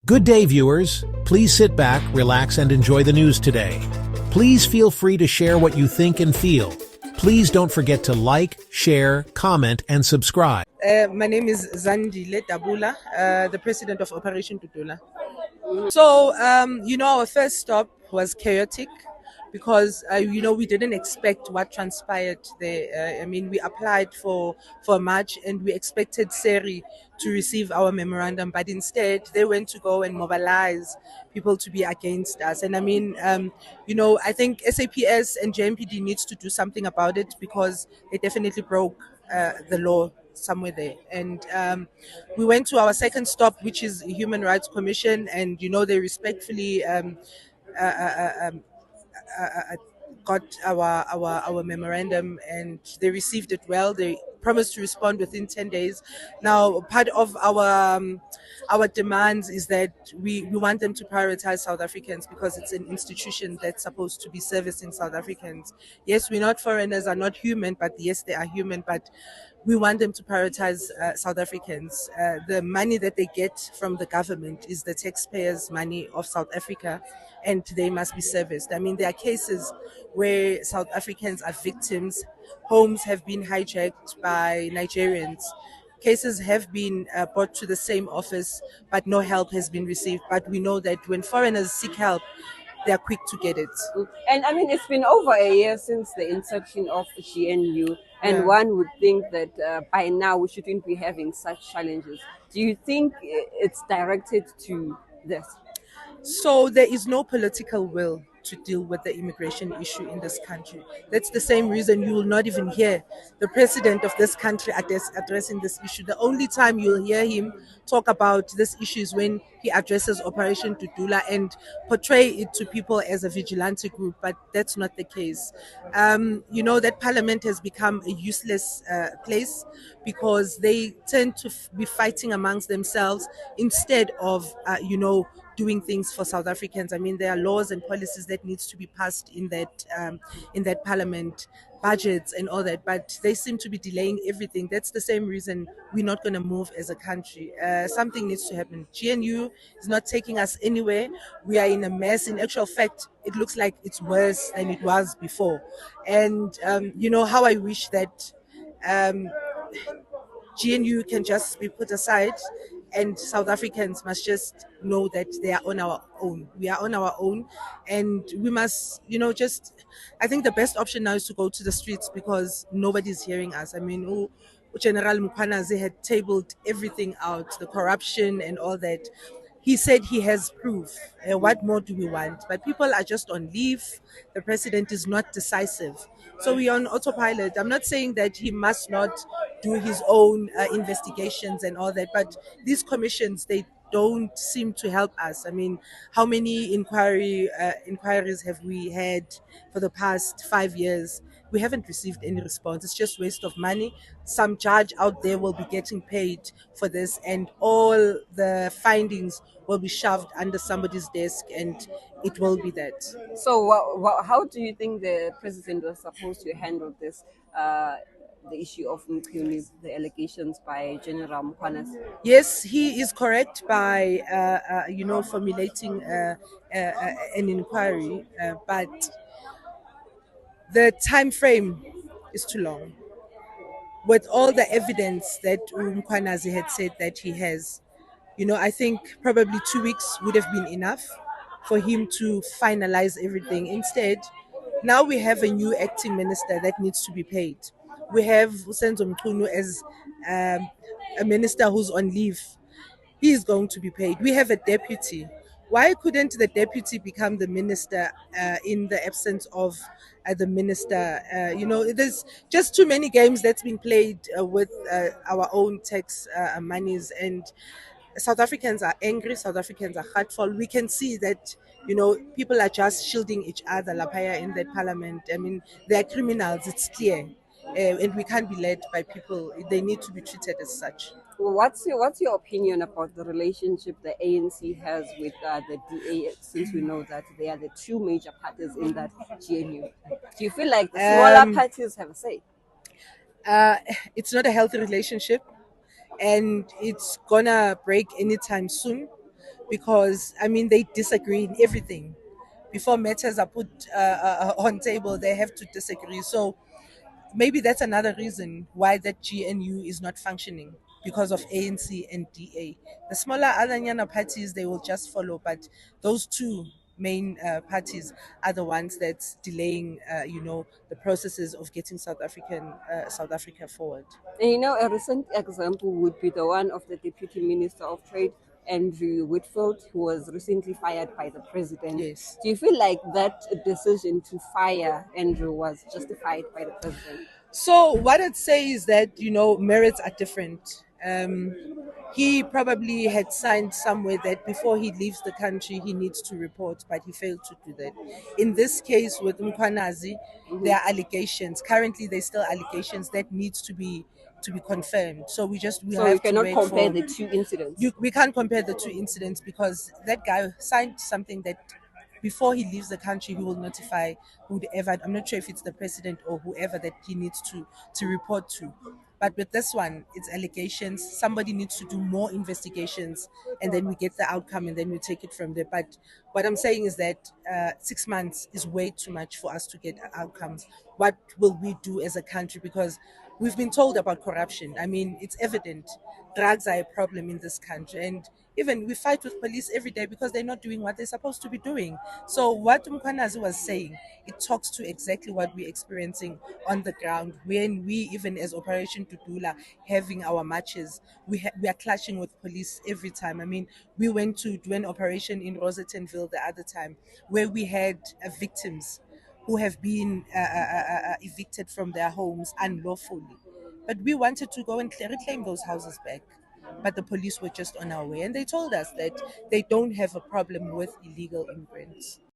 Good day, viewers. Please sit back, relax, and enjoy the news today. Please feel free to share what you think and feel. Please don't forget to like, share, comment, and subscribe. My name is Zandile Dabula, the president of Operation Dudula. So, our first stop was chaotic because, we didn't expect what transpired there. We applied for a march and we expected Seri to receive our memorandum, but instead they went to go and mobilize people to be against us. And I think SAPS and JMPD needs to do something about it because they definitely broke the law somewhere there. And we went to our second stop, which is Human Rights Commission, and they respectfully uh, uh, um, got our memorandum, and they received it well. They promised to respond within 10 days. Now, part of our demands is that we want them to prioritize South Africans because it's an institution that's supposed to be servicing South Africans. Yes, we're not foreigners, are not human, but yes, they are human, but we want them to prioritize South Africans. The money that they get from the government is the taxpayers' money of South Africa, and they must be serviced. There are cases where South Africans are victims. Homes have been hijacked by Nigerians. Cases have been brought to the same office, but no help has been received. But we know that when foreigners seek help, they are quick to get it. And it's been over a year since the inception of GNU, and Yeah. one would think that by now we shouldn't be having such challenges. Do you think it's directed to this? So there is no political will to deal with the immigration issue in this country. That's the same reason you will not even hear the president of this country addressing this issue. The only time you'll hear him talk about this issue is when he addresses Operation Dudula and portray it to people as a vigilante group, but that's not the case. That parliament has become a useless place because they tend to be fighting amongst themselves instead of, doing things for South Africans. There are laws and policies that needs to be passed in that parliament, budgets and all that, but they seem to be delaying everything. That's the same reason we're not going to move as a country. Something needs to happen. GNU is not taking us anywhere. We are in a mess. In actual fact, it looks like it's worse than it was before. And how I wish that GNU can just be put aside, and South Africans must just know that they are on our own. We are on our own, and we must, I think the best option now is to go to the streets because nobody's hearing us. General Mkhwanazi had tabled everything out, the corruption and all that. He said he has proof. What more do we want? But people are just on leave. The president is not decisive. So we are on autopilot. I'm not saying that he must not do his own investigations and all that, but these commissions, they don't seem to help us. How many inquiries have we had for the past 5 years? We haven't received any response. It's just waste of money. Some judge out there will be getting paid for this, and all the findings will be shoved under somebody's desk, and it will be that. So, how do you think the president was supposed to handle this? The issue of Mkhwanazi, the allegations by General Mkhwanazi. Yes, he is correct by formulating an inquiry, but the time frame is too long. With all the evidence that Mkhwanazi had said that he has, I think probably 2 weeks would have been enough for him to finalize everything. Instead, now we have a new acting minister that needs to be paid. We have Usenzo Mchunu as a minister who's on leave. He is going to be paid. We have a deputy. Why couldn't the deputy become the minister in the absence of the minister? There's just too many games that's been played with our own tax monies, and South Africans are angry. South Africans are hurtful. We can see that, people are just shielding each other, lapaya in that parliament. They are criminals. It's clear. And we can't be led by people. They need to be treated as such. What's your opinion about the relationship the ANC has with the DA, since we know that they are the two major parties in that GNU? Do you feel like the smaller parties have a say? It's not a healthy relationship, and it's gonna break anytime soon because I mean they disagree in everything. Before matters are put on table, they have to disagree. So maybe that's another reason why that GNU is not functioning, because of ANC and DA. The smaller other Nyana parties, they will just follow, but those two main parties are the ones that's delaying, the processes of getting South Africa forward. And you know, a recent example would be the one of the Deputy Minister of Trade, Andrew Whitfield, who was recently fired by the president. Yes. Do you feel like that decision to fire Andrew was justified by the president? So what I'd say is that merits are different. He probably had signed somewhere that before he leaves the country he needs to report, but he failed to do that. In this case with Mkwanazi, there are allegations. Currently, there's still allegations that needs to be confirmed. So we So you have to cannot wait compare for. the two incidents. We can't compare the two incidents because that guy signed something that before he leaves the country he will notify whoever. I'm not sure if it's the president or whoever that he needs to report to. But with this one, it's allegations. Somebody needs to do more investigations, and then we get the outcome, and then we take it from there. But what I'm saying is that 6 months is way too much for us to get outcomes. What will we do as a country? Because we've been told about corruption. I mean, it's evident drugs are a problem in this country, and even we fight with police every day because they're not doing what they're supposed to be doing. So what Mkwanazi was saying, it talks to exactly what we're experiencing on the ground. When we, even as Operation Dudula, having our marches, we are clashing with police every time. I mean, we went to do an operation in Rosettenville the other time where we had victims who have been evicted from their homes unlawfully. But we wanted to go and reclaim those houses back. But the police were just on our way. And they told us that they don't have a problem with illegal immigrants.